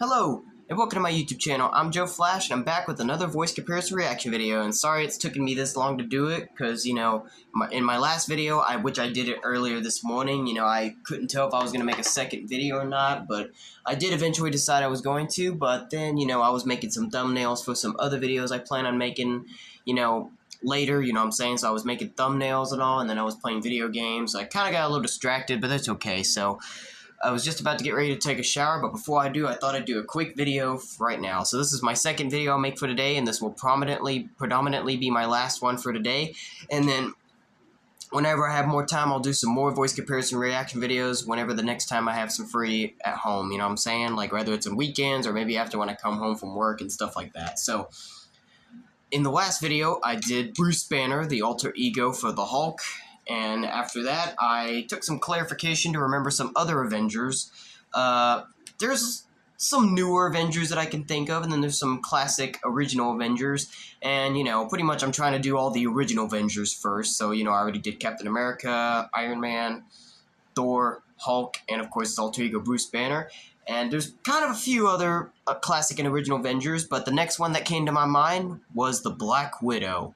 Hello, and welcome to my YouTube channel. I'm Joe Flash, and I'm back with another voice comparison reaction video. And sorry it's taken me this long to do it, because, in my last video, which I did it earlier this morning, I couldn't tell if I was going to make a second video or not, but I did eventually decide I was going to, but then, I was making some thumbnails for some other videos I plan on making, later, what I'm saying? So I was making thumbnails and all, and then I was playing video games. I kind of got a little distracted, but that's okay, so I was just about to get ready to take a shower, but before I do, I thought I'd do a quick video right now. So this is my second video I'll make for today, and this will predominantly be my last one for today. And then whenever I have more time, I'll do some more voice comparison reaction videos whenever the next time I have some free at home, you know what I'm saying? Like whether it's on weekends or maybe after when I come home from work and stuff like that. So in the last video, I did Bruce Banner, the alter ego for the Hulk. And after that, I took some clarification to remember some other Avengers. There's some newer Avengers that I can think of, and then there's some classic original Avengers. And, pretty much I'm trying to do all the original Avengers first. So, I already did Captain America, Iron Man, Thor, Hulk, and of course his alter ego Bruce Banner. And there's kind of a few other classic and original Avengers, but the next one that came to my mind was the Black Widow.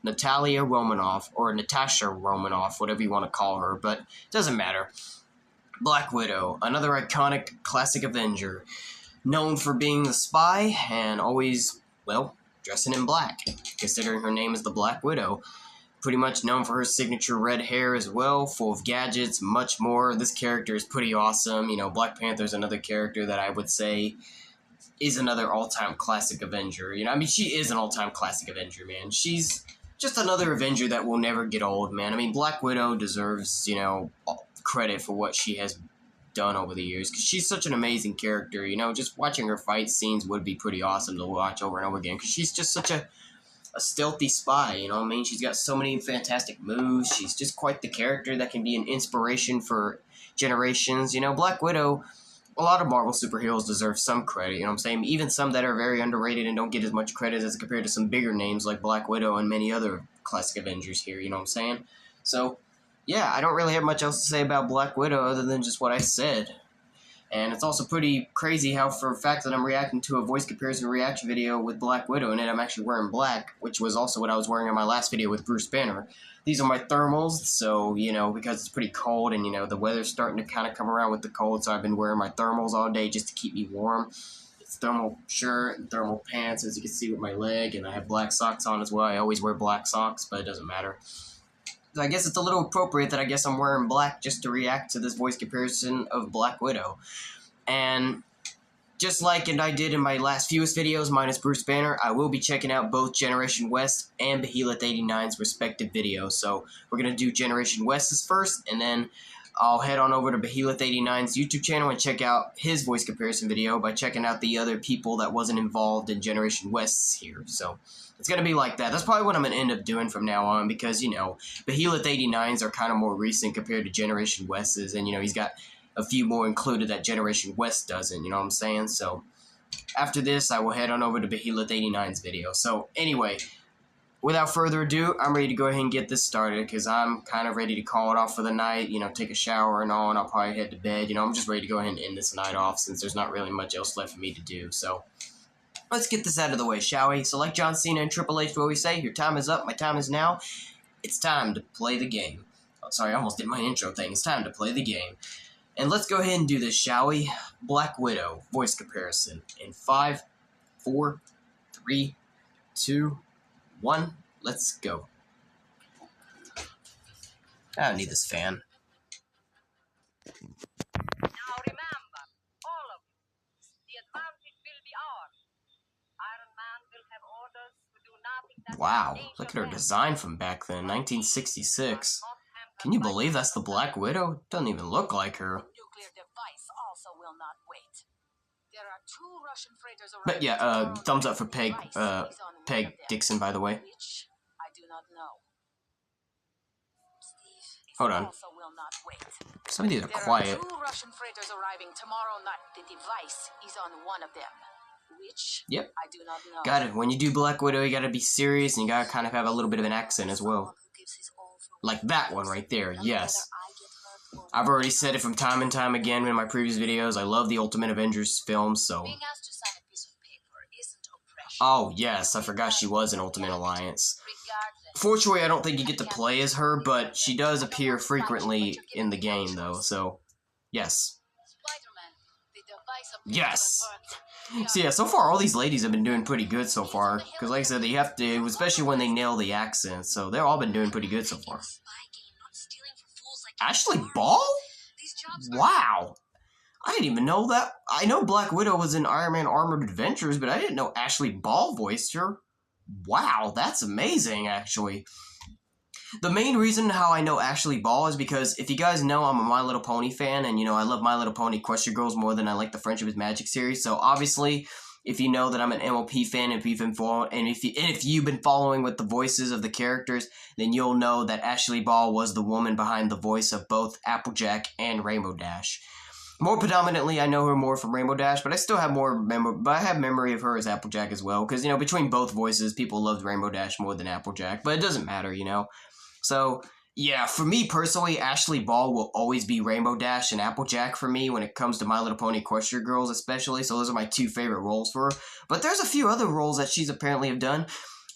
Natasha Romanoff, or Natasha Romanoff, whatever you want to call her, but it doesn't matter. Black Widow, another iconic classic Avenger, known for being the spy and always, dressing in black, considering her name is the Black Widow. Pretty much known for her signature red hair as well, full of gadgets, much more. This character is pretty awesome. Black Panther's another character that I would say is another all-time classic Avenger. She is an all-time classic Avenger, man. She's just another Avenger that will never get old, man. Black Widow deserves, credit for what she has done over the years, because she's such an amazing character, just watching her fight scenes would be pretty awesome to watch over and over again, because she's just such a stealthy spy, She's got so many fantastic moves. She's just quite the character that can be an inspiration for generations. Black Widow, a lot of Marvel superheroes deserve some credit, Even some that are very underrated and don't get as much credit as compared to some bigger names like Black Widow and many other classic Avengers here, So, yeah, I don't really have much else to say about Black Widow other than just what I said. And it's also pretty crazy how, for a fact that I'm reacting to a voice comparison reaction video with Black Widow in it, I'm actually wearing black, which was also what I was wearing in my last video with Bruce Banner. These are my thermals, so, because it's pretty cold and, the weather's starting to kind of come around with the cold, so I've been wearing my thermals all day just to keep me warm. It's thermal shirt and thermal pants, as you can see with my leg, and I have black socks on as well. I always wear black socks, but it doesn't matter. So I guess it's a little appropriate that I guess I'm wearing black just to react to this voice comparison of Black Widow. And just like I did in my last fewest videos, minus Bruce Banner, I will be checking out both Generation West and Behelit89's respective videos. So we're going to do Generation West's first, and then I'll head on over to Behelit89's YouTube channel and check out his voice comparison video by checking out the other people that wasn't involved in Generation West's here. So it's going to be like that. That's probably what I'm going to end up doing from now on, because, Behelit89's are kind of more recent compared to Generation West's, and, he's got a few more included that Generation West doesn't, you know what I'm saying? So after this, I will head on over to Behelit89's video. So anyway, without further ado, I'm ready to go ahead and get this started, because I'm kind of ready to call it off for the night, take a shower and all, and I'll probably head to bed. I'm just ready to go ahead and end this night off, since there's not really much else left for me to do. So let's get this out of the way, shall we? So like John Cena and Triple H always say, your time is up, my time is now. It's time to play the game. Oh, sorry, I almost did my intro thing. It's time to play the game. And let's go ahead and do this, shall we? Black Widow voice comparison in 5, 4, 3, 2, 1. Let's go. I don't need this fan. Now remember, all of you, the advantage will be ours. Iron Man will have orders to do nothing that Wow, look at her design from back then, 1966. Can you believe that's the Black Widow? Doesn't even look like her. Nuclear device also will not wait. There are 2 Russian freighters around. But yeah, thumbs up for Peg Dixon, by the way. Which I do not know. Steve, hold on. Also will not wait. Some of these are quiet. There are 2 Russian freighters arriving tomorrow night. The device is on one of them. Which yep. I do not know. Got it. When you do Black Widow, you gotta be serious, and you gotta kind of have a little bit of an accent as well. Like that one right there, yes. I've already said it from time and time again in my previous videos. I love the Ultimate Avengers films, so... Being asked to sign a piece of paper isn't oppression. Oh, yes, I forgot she was in Ultimate Alliance. Regardless. Fortunately, I don't think you get to play as her, but she does appear frequently in the game, though, so... Yes. Spider-Man, the device of Yes! So yeah, so far all these ladies have been doing pretty good so far. Because like I said, they have to, especially when they nail the accent, so they've all been doing pretty good so far. Ashley Ball? Wow! I didn't even know that. I know Black Widow was in Iron Man Armored Adventures, but I didn't know Ashley Ball voiced her. Wow, that's amazing, actually. The main reason how I know Ashley Ball is because, if you guys know, I'm a My Little Pony fan, and, you know, I love My Little Pony Equestria Girls more than I like the Friendship is Magic series, so obviously, if you know that I'm an MLP fan, and if you've been following with the voices of the characters, then you'll know that Ashley Ball was the woman behind the voice of both Applejack and Rainbow Dash. More predominantly, I know her more from Rainbow Dash, but I still have but I have memory of her as Applejack as well, because, you know, between both voices, people loved Rainbow Dash more than Applejack, but it doesn't matter, you know. So, yeah, for me personally, Ashley Ball will always be Rainbow Dash and Applejack for me when it comes to My Little Pony Equestria Girls especially, so those are my two favorite roles for her. But there's a few other roles that she's apparently have done.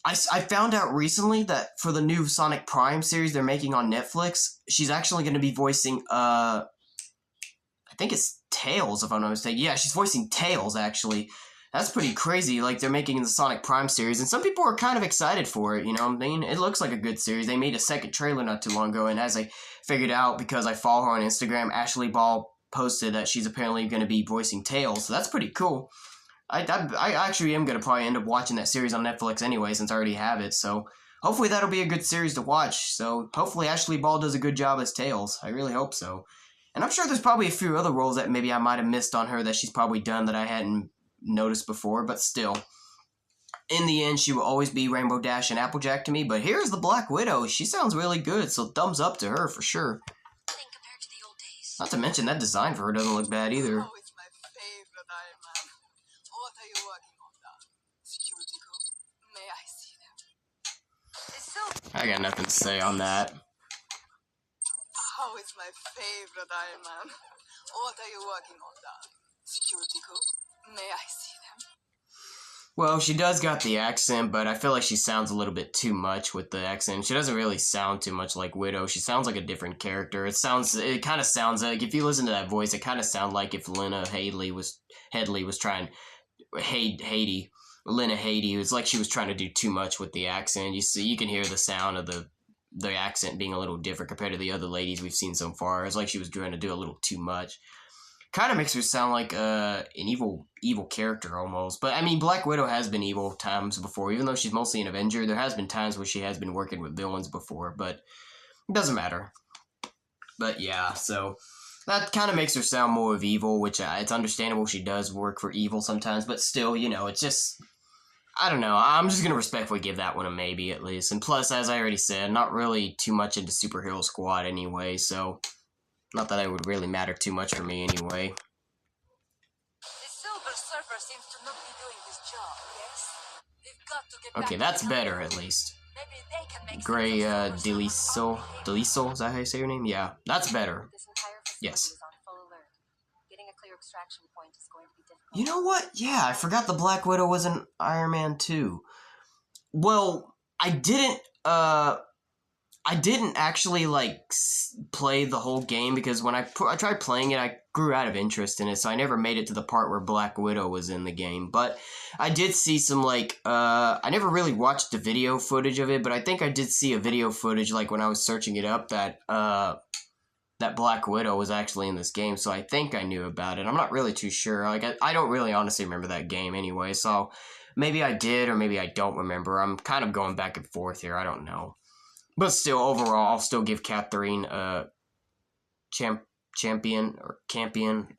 I found out recently that for the new Sonic Prime series they're making on Netflix, she's actually going to be voicing, I think it's Tails, if I'm not mistaken. Yeah, she's voicing Tails, actually. That's pretty crazy, like, they're making the Sonic Prime series, and some people are kind of excited for it, you know what I mean? It looks like a good series. They made a second trailer not too long ago, and as I figured out, because I follow her on Instagram, Ashley Ball posted that she's apparently going to be voicing Tails, so that's pretty cool. I actually am going to probably end up watching that series on Netflix anyway, since I already have it, so hopefully that'll be a good series to watch. So hopefully Ashley Ball does a good job as Tails. I really hope so. And I'm sure there's probably a few other roles that maybe I might have missed on her that she's probably done that I hadn't noticed before, but still. In the end, she will always be Rainbow Dash and Applejack to me, but here's the Black Widow. She sounds really good, so thumbs up to her for sure. Compared to the old days. Not to mention that design for her doesn't look bad either. Oh, it's my favorite Iron Man. What are you working on now? Security code? May I see them? So, I got nothing to say on that. Oh, it's my favorite Iron Man. What are you working on now? Security code? May I see them? Well, she does got the accent, but I feel like she sounds a little bit too much with the accent. She doesn't really sound too much like Widow. She sounds like a different character. It kind of sounds like, if you listen to that voice, it kind of sounds like if Lena Headey was trying, Lena Headey, it was like she was trying to do too much with the accent. You can hear the sound of the accent being a little different compared to the other ladies we've seen so far. It's like she was trying to do a little too much. Kind of makes her sound like an evil character almost. But I mean, Black Widow has been evil times before. Even though she's mostly an Avenger, there has been times where she has been working with villains before. But it doesn't matter. But yeah, so that kind of makes her sound more of evil, which it's understandable she does work for evil sometimes. But still, you know, it's just, I don't know. I'm just going to respectfully give that one a maybe at least. And plus, as I already said, not really too much into Superhero Squad anyway, so not that it would really matter too much for me anyway. the Silver Surfer seems to not be doing his job, yes? They've got to get Okay, back that's to better at least. Maybe they can make Gray Silver Surfer Deliso, is that how you say your name? Yeah, that's better. This entire facility Yes. is on full alert. Getting a clear extraction point is going to be difficult. You know what? Yeah, I forgot the Black Widow was in Iron Man 2. Well, I didn't actually, like, play the whole game, because when I tried playing it, I grew out of interest in it, so I never made it to the part where Black Widow was in the game. But I did see some, like, I never really watched the video footage of it, but I think I did see a video footage, like, when I was searching it up, that Black Widow was actually in this game, so I think I knew about it. I'm not really too sure. Like, I don't really honestly remember that game anyway, so maybe I did, or maybe I don't remember. I'm kind of going back and forth here, I don't know. But still, overall, I'll still give Catherine Champion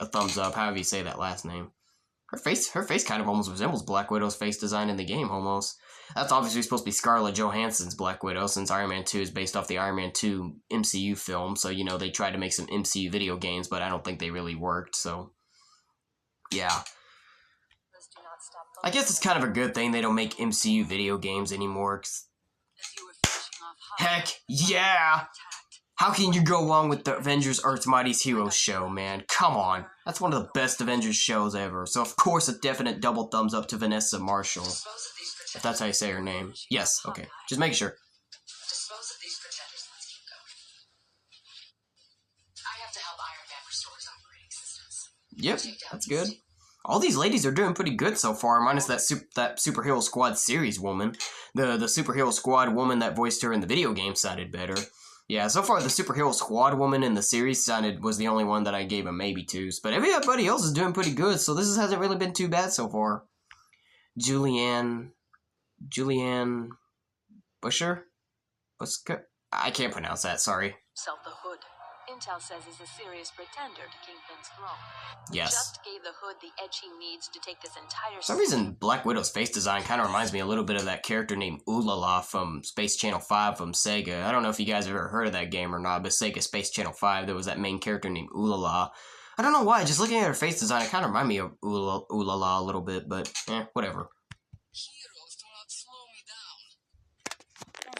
a thumbs up, however you say that last name. Her face kind of almost resembles Black Widow's face design in the game, almost. That's obviously supposed to be Scarlett Johansson's Black Widow, since Iron Man 2 is based off the Iron Man 2 MCU film, so, you know, they tried to make some MCU video games, but I don't think they really worked, so yeah. I guess it's kind of a good thing they don't make MCU video games anymore, 'cause As you were finishing off heck yeah! How can you go wrong with the Avengers Earth's Mightiest Heroes show, man? Come on. That's one of the best Avengers shows ever. So, of course, a definite double thumbs up to Vanessa Marshall. If that's how you say her name. Yes, okay. Just making sure. Dispose of these pretenders. Let's keep going. I have to help Iron Man restore his operating systems. Yep, that's good. All these ladies are doing pretty good so far, minus that Superhero Squad series woman. The Superhero Squad woman that voiced her in the video game sounded better. Yeah, so far the Superhero Squad woman in the series was the only one that I gave a maybe to. But everybody else is doing pretty good, so this hasn't really been too bad so far. Julianne Busher? I can't pronounce that, sorry. Sell the Hood. Intel says is a serious pretender to Kingpin's throne. Yes. Just gave the Hood the edge he needs to take this entire... For some reason, Black Widow's face design kind of reminds me a little bit of that character named Ulala from Space Channel 5 from Sega. I don't know if you guys have ever heard of that game or not, but Sega Space Channel 5, there was that main character named Ulala. I don't know why, just looking at her face design, it kind of reminded me of Ulala a little bit, but whatever. Heroes do not slow me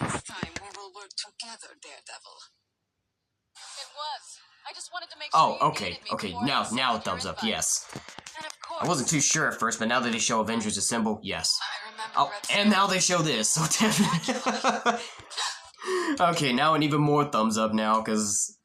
down. This time we will work together, Daredevil. It was. I just wanted to make sure Oh, you okay, needed me okay, before I now accepted a your thumbs up, invite. yes. And of course, I wasn't too sure at first, but now that they show Avengers Assemble, yes. I remember Oh, Red and now they show this, so definitely. Okay, now an even more thumbs up now, because,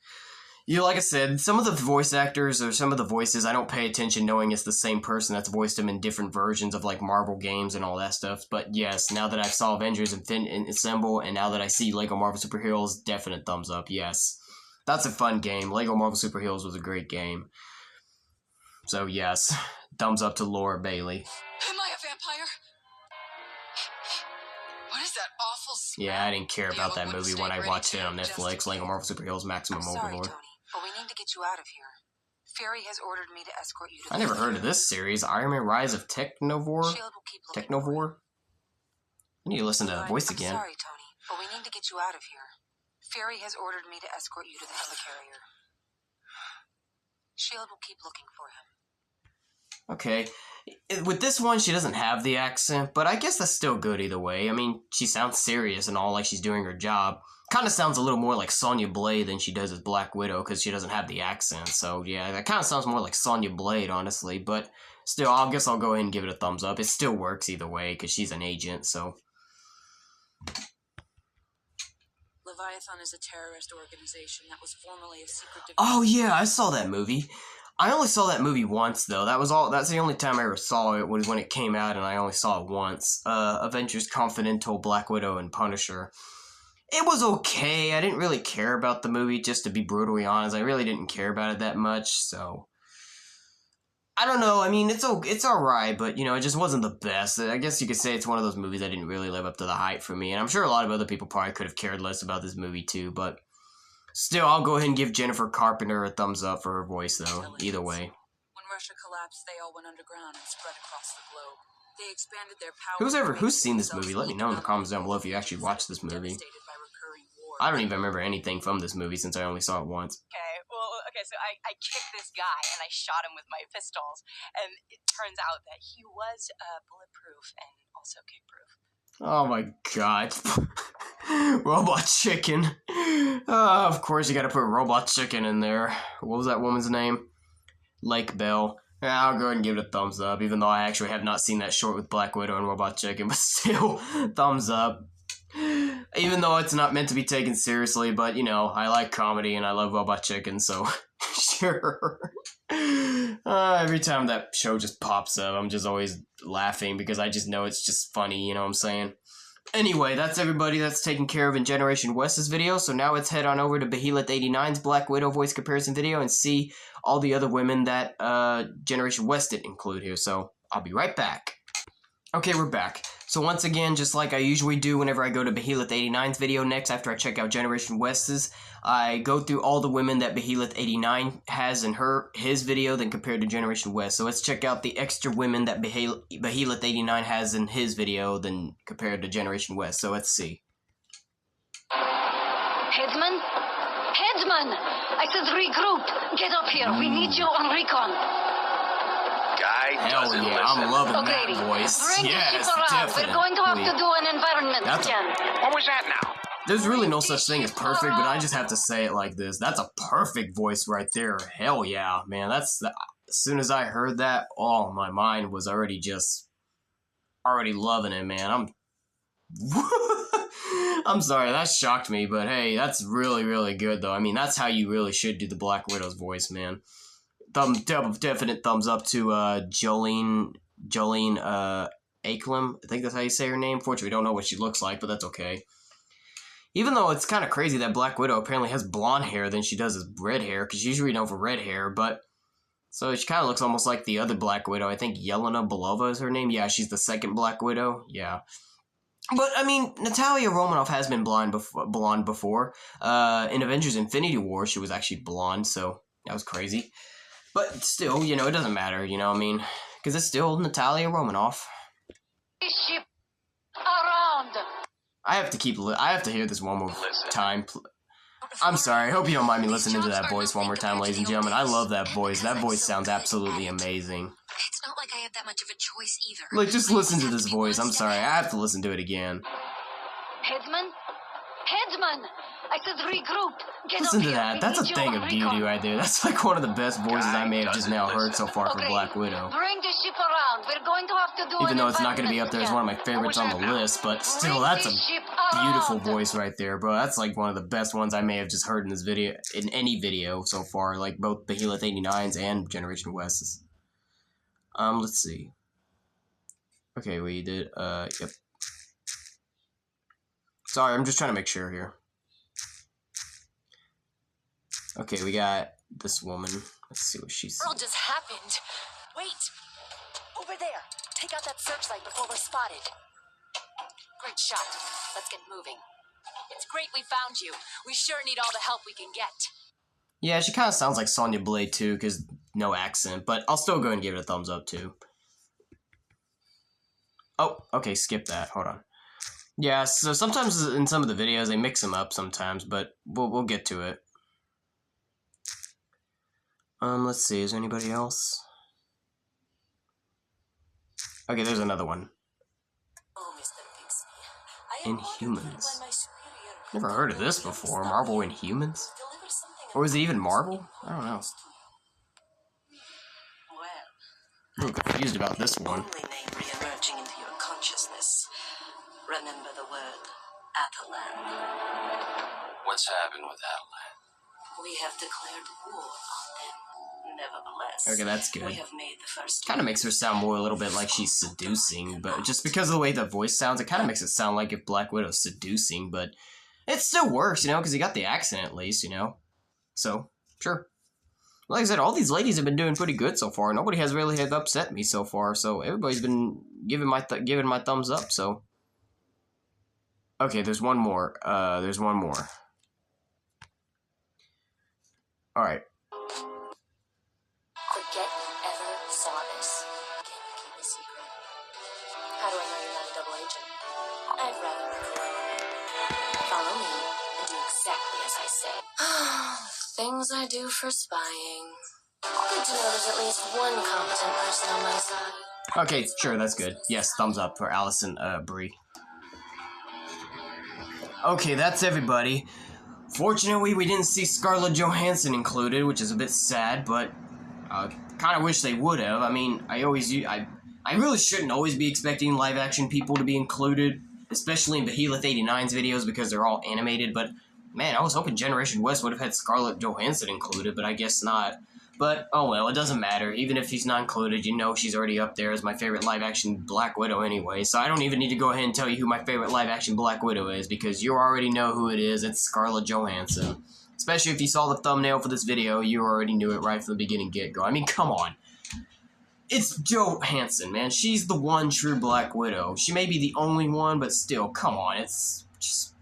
like I said, some of the voice actors or some of the voices, I don't pay attention knowing it's the same person that's voiced them in different versions of, like, Marvel games and all that stuff. But yes, now that I saw Avengers Assemble, and now that I see LEGO Marvel Super Heroes, definite thumbs up, yes. That's a fun game. LEGO Marvel Super Heroes was a great game. So yes, thumbs up to Laura Bailey. Am I a vampire? What is that awful smell? Yeah, I didn't care about that Yellow movie wouldn't when stay I ready watched to it on just Netflix, in LEGO Marvel Super Heroes Maximum I'm sorry, Overlord. Tony, but we need to get you out of here. Fury has ordered me to escort you to... I never heard of this series, Iron Man Rise of Technovore? Shield will keep looking for you. Technovore? I need to listen to that voice again. I'm sorry, Tony, but we need to get you out of here. Fury has ordered me to escort you to the helicarrier. Shield will keep looking for him. Okay. With this one, she doesn't have the accent, but I guess that's still good either way. I mean, she sounds serious and all, like she's doing her job. Kind of sounds a little more like Sonya Blade than she does as Black Widow, because she doesn't have the accent. So, yeah, that kind of sounds more like Sonya Blade, honestly. But still, I guess I'll go ahead and give it a thumbs up. It still works either way, because she's an agent, so... Leviathan is a terrorist organization that was formerly a secret division. Oh yeah, I saw that movie. I only saw that movie once though. That's the only time I ever saw it, was when it came out, and I only saw it once. Avengers Confidential, Black Widow, and Punisher. It was okay. I didn't really care about the movie, just to be brutally honest. I really didn't care about it that much, so I don't know. I mean, it's alright, but, it just wasn't the best. I guess you could say it's one of those movies that didn't really live up to the hype for me, and I'm sure a lot of other people probably could have cared less about this movie too, but still, I'll go ahead and give Jennifer Carpenter a thumbs up for her voice, though, either way. When Russia collapsed, they all went underground and spread across the globe. They expanded their power. Who's seen this movie? Let me know in the comments down below if you actually watched this movie. Devastated by recurring war. I don't even remember anything from this movie since I only saw it once. Okay, so I kicked this guy and I shot him with my pistols, and it turns out that he was bulletproof and also kick-proof. Oh my god. Robot Chicken. Of course you gotta put Robot Chicken in there. What was that woman's name? Lake Bell. Yeah, I'll go ahead and give it a thumbs up, even though I actually have not seen that short with Black Widow and Robot Chicken, but still, thumbs up. Even though it's not meant to be taken seriously, but, I like comedy and I love Robot Chicken, so sure. Every time that show just pops up, I'm just always laughing because I just know it's just funny, you know what I'm saying? Anyway, that's everybody that's taken care of in Generation West's video, so now let's head on over to Behelit89's Black Widow voice comparison video and see all the other women that Generation West didn't include here, so I'll be right back. Okay, we're back. So once again, just like I usually do whenever I go to Behelit89's video next after I check out Generation West's, I go through all the women that Behelit89 has in his video then compared to Generation West. So let's check out the extra women that Behelit89 has in his video then compared to Generation West. So let's see. Headsman? Headsman! I said regroup! Get up here! We need you on recon! Hell yeah, I'm loving O'Grady, that voice. bring the Yes, ship around. definitely. We're going to have to do an environment That's scan. What was that now? There's really no such thing as perfect, but I just have to say it like this. That's a perfect voice right there. Hell yeah, man. As soon as I heard that, oh, my mind was already loving it, man. I'm sorry, that shocked me, but hey, that's really, really good, though. I mean, that's how you really should do the Black Widow's voice, man. Definite thumbs up to Jolene Akelem. I think that's how you say her name. Fortunately, we don't know what she looks like, but that's okay. Even though it's kind of crazy that Black Widow apparently has blonde hair than she does as red hair, because she's usually known for red hair, but... So she kind of looks almost like the other Black Widow. I think Yelena Belova is her name. Yeah, she's the second Black Widow. Yeah. But, I mean, Natalia Romanoff has been blonde before. In Avengers Infinity War, she was actually blonde, so that was crazy. But still, you know, it doesn't matter, you know what I mean? Because it's still Natalia Romanoff. Ship around. I have to hear this one more time. I'm sorry. I hope you don't mind me listening to that voice one more time, ladies and gentlemen. I love that voice. That voice sounds absolutely amazing. It's not like I have that much of a choice either. Like, just listen to this voice. I'm sorry. I have to listen to it again. Headsman? Headsman! I said regroup. Get Listen up to here. that. We That's a need you thing on of beauty recon. right there. That's like one of the best voices I may have just now heard so far for Okay, Black Widow. Bring the ship around. We're going to have to do Even an though it's not going to be up there as one of my environmental favorites on the list, but still, that's a beautiful voice right there, bro. That's like one of the best ones I may have just heard in this video, in any video so far, like both Behemoth 89's and Generation West's. Let's see. Okay, we did, yep. Sorry, I'm just trying to make sure here. Okay, we got this woman. Let's see what she says. World just happened. Wait! Over there! Take out that searchlight before we're spotted. Great shot. Let's get moving. It's great we found you. We sure need all the help we can get. Yeah, she kind of sounds like Sonya Blade too, because no accent, but I'll still go and give it a thumbs up too. Oh, okay, skip that. Hold on. Yeah, so sometimes in some of the videos they mix them up sometimes, but we'll get to it. Let's see, is there anybody else? Okay, there's another one. Oh, Mr. Pixie. I am Inhumans. honored by my superior. Never heard of this before. Marvel Inhumans? Deliver something Or is it even Marvel? I don't know. Well, I'm a little confused about this one. only name re-emerging into your consciousness. Remember the word Atalan. What's happened with Atlan? We have declared war on them. Nevertheless, Okay, that's we good. have made the first. Kind of makes her sound more a little bit like she's seducing, but just because of the way the voice sounds, it kind of makes it sound like if Black Widow's seducing, but it still works, you know, because you got the accent at least, you know? So, sure. Like I said, all these ladies have been doing pretty good so far. Nobody has really had upset me so far, so everybody's been giving my thumbs up, so. Okay, there's one more. There's one more. Alright. Forget you ever saw this. Can you keep a secret? How do I know you're not a double agent? I'd rather look alone. Follow me and do exactly as I say. Things I do for spying. Good to know there's at least one competent person on my side. Okay, sure, that's good. Yes, thumbs up for Allison Brie. Okay, that's everybody. Fortunately, we didn't see Scarlett Johansson included, which is a bit sad, but kind of wish they would have. I mean, I really shouldn't always be expecting live-action people to be included, especially in Behemoth 89's videos because they're all animated, but man, I was hoping Generation West would have had Scarlett Johansson included, but I guess not. But, oh well, it doesn't matter. Even if she's not included, you know she's already up there as my favorite live-action Black Widow anyway, so I don't even need to go ahead and tell you who my favorite live-action Black Widow is, because you already know who it is. It's Scarlett Johansson. Especially if you saw the thumbnail for this video, you already knew it right from the beginning get-go. I mean, come on. It's Johansson, man. She's the one true Black Widow. She may be the only one, but still, come on. It's just...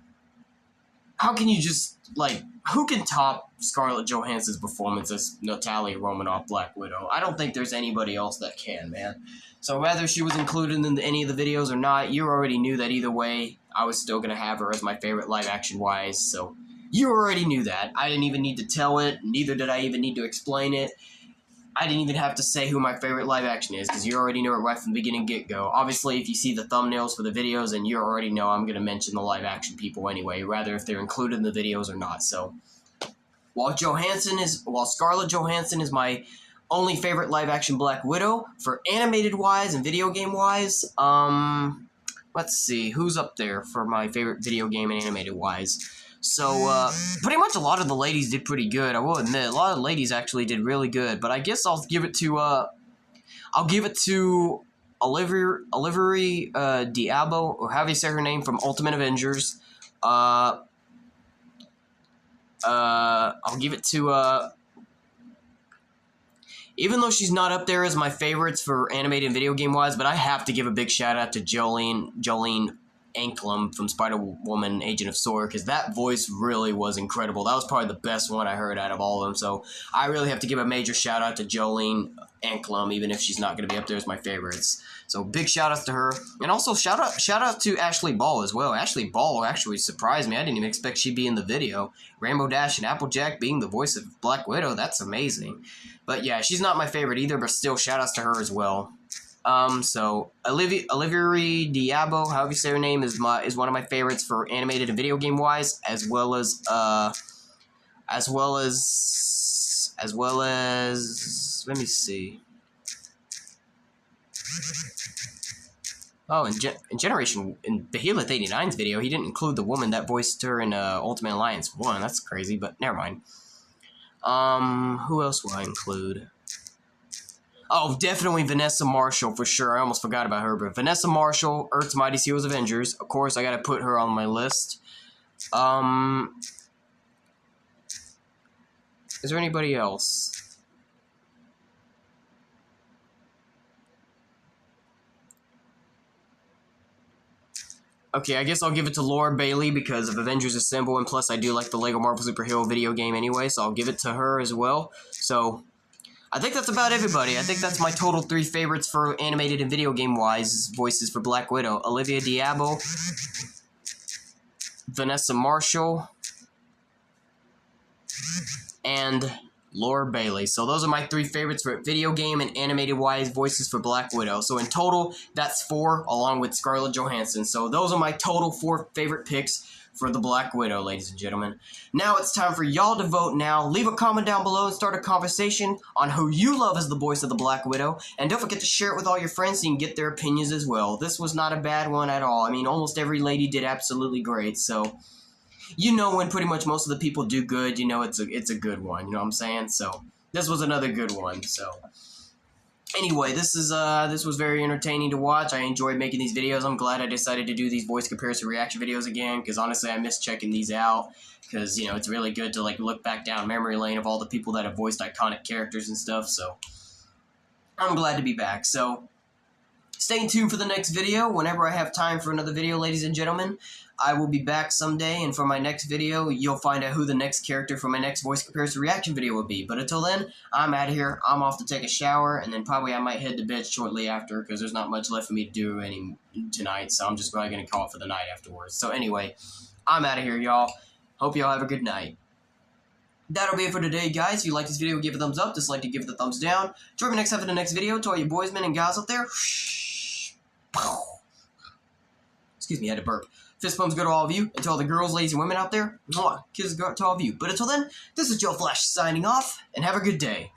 How can you just, like... Who can top Scarlett Johansson's performance as Natalia Romanoff Black Widow? I don't think there's anybody else that can, man. So whether she was included in any of the videos or not, you already knew that either way, I was still going to have her as my favorite live-action-wise, so... You already knew that. I didn't even need to tell it, neither did I even need to explain it. I didn't even have to say who my favorite live action is, because you already know it right from the beginning get-go. Obviously, if you see the thumbnails for the videos, then you already know I'm going to mention the live action people anyway, rather if they're included in the videos or not. So, while Scarlett Johansson is my only favorite live action Black Widow, for animated-wise and video game-wise, let's see, who's up there for my favorite video game and animated-wise? So, pretty much a lot of the ladies did pretty good, I will admit. A lot of the ladies actually did really good, but I guess I'll give it to, Olivia Diabo, or however you say her name, from Ultimate Avengers. I'll give it to, even though she's not up there as my favorites for animated and video game-wise, but I have to give a big shout-out to Jolene Anklum from Spider-Woman Agent of S.W.O.R.D. because that voice really was incredible. That was probably the best one I heard out of all of them, so I really have to give a major shout-out to Jolene Anklum, even if she's not going to be up there as my favorites. So big shout-outs to her. And also shout-out to Ashley Ball as well. Ashley Ball actually surprised me. I didn't even expect she'd be in the video. Rainbow Dash and Applejack being the voice of Black Widow, that's amazing. But yeah, she's not my favorite either, but still shout-outs to her as well. So Olivia Diabo, however you say her name, is one of my favorites for animated and video game wise, as well as let me see. Oh, in Behemoth 89's video, he didn't include the woman that voiced her in Ultimate Alliance 1. That's crazy, but never mind. Who else will I include? Oh, definitely Vanessa Marshall, for sure. I almost forgot about her, but Vanessa Marshall, Earth's Mightiest Heroes Avengers. Of course, I gotta put her on my list. Is there anybody else? Okay, I guess I'll give it to Laura Bailey because of Avengers Assemble, and plus I do like the LEGO Marvel Superhero video game anyway, so I'll give it to her as well. So, I think that's about everybody. I think that's my total 3 favorites for animated and video game-wise voices for Black Widow. Olivia Diabo, Vanessa Marshall, and Laura Bailey. So those are my 3 favorites for video game and animated-wise voices for Black Widow. So in total, that's 4, along with Scarlett Johansson. So those are my total 4 favorite picks for the Black Widow, ladies and gentlemen. Now it's time for y'all to vote now. Leave a comment down below and start a conversation on who you love as the voice of the Black Widow. And don't forget to share it with all your friends so you can get their opinions as well. This was not a bad one at all. I mean, almost every lady did absolutely great, so you know when pretty much most of the people do good, you know it's a good one, you know what I'm saying? So this was another good one, so anyway, this was very entertaining to watch. I enjoyed making these videos. I'm glad I decided to do these voice comparison reaction videos again, because honestly, I miss checking these out, because, you know, it's really good to, like, look back down memory lane of all the people that have voiced iconic characters and stuff, so I'm glad to be back. So stay tuned for the next video. Whenever I have time for another video, ladies and gentlemen, I will be back someday, and for my next video, you'll find out who the next character for my next voice comparison reaction video will be. But until then, I'm out of here. I'm off to take a shower, and then probably I might head to bed shortly after, because there's not much left for me to do tonight, so I'm just probably going to call it for the night afterwards. So anyway, I'm out of here, y'all. Hope y'all have a good night. That'll be it for today, guys. If you like this video, give it a thumbs up. Dislike it, give it a thumbs down. Join me next time for the next video. To all you boys, men, and guys out there. Excuse me, I had to burp. Fist bumps go to all of you, and to all the girls, ladies, and women out there, mwah, kisses go to all of you. But until then, this is Joe Flash signing off, and have a good day.